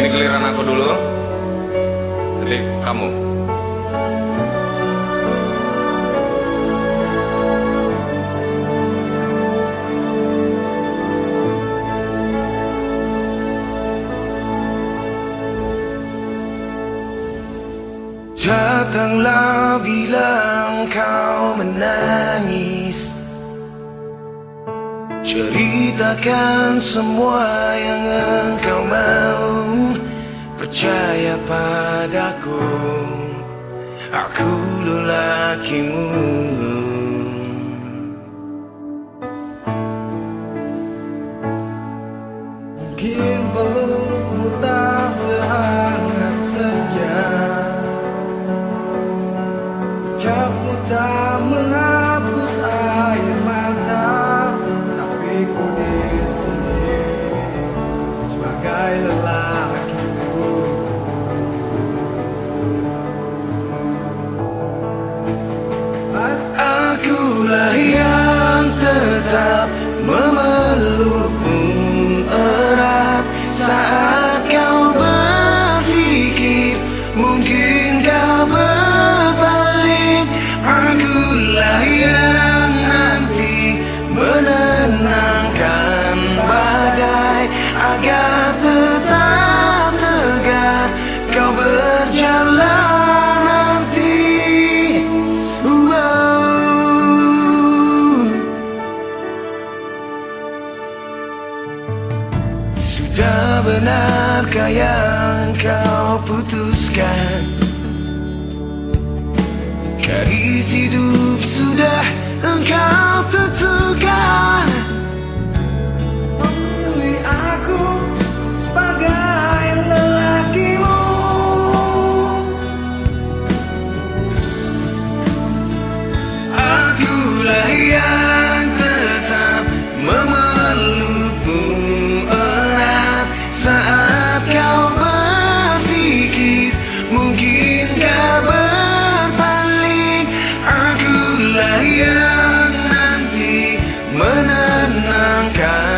Ini giliran aku dulu. Jadi kamu. Datanglah bilang kau menangis, ceritakan semua yang engkau mau. Percaya padaku, aku lelakimu. Mungkin pelukmu tak sehangat senja, ucapmu tak menghapus air mata, tapi ku di sini sebagai lelakimu. Akulah yang tetap memelukmu erat saat kau berpikir mungkin kau berbalik. Akulah yang nanti menenangkan badai agar tetap tegar kau berjalan nanti. Sudah benarkah yang kau putuskan? Garis hidup sudah engkau tentukan. Memilih aku sebagai lelakimu. Akulah yang tetap memelukmu erat saat kau berpikir mungkin kau berbalik. Akulah yang nanti menenangkan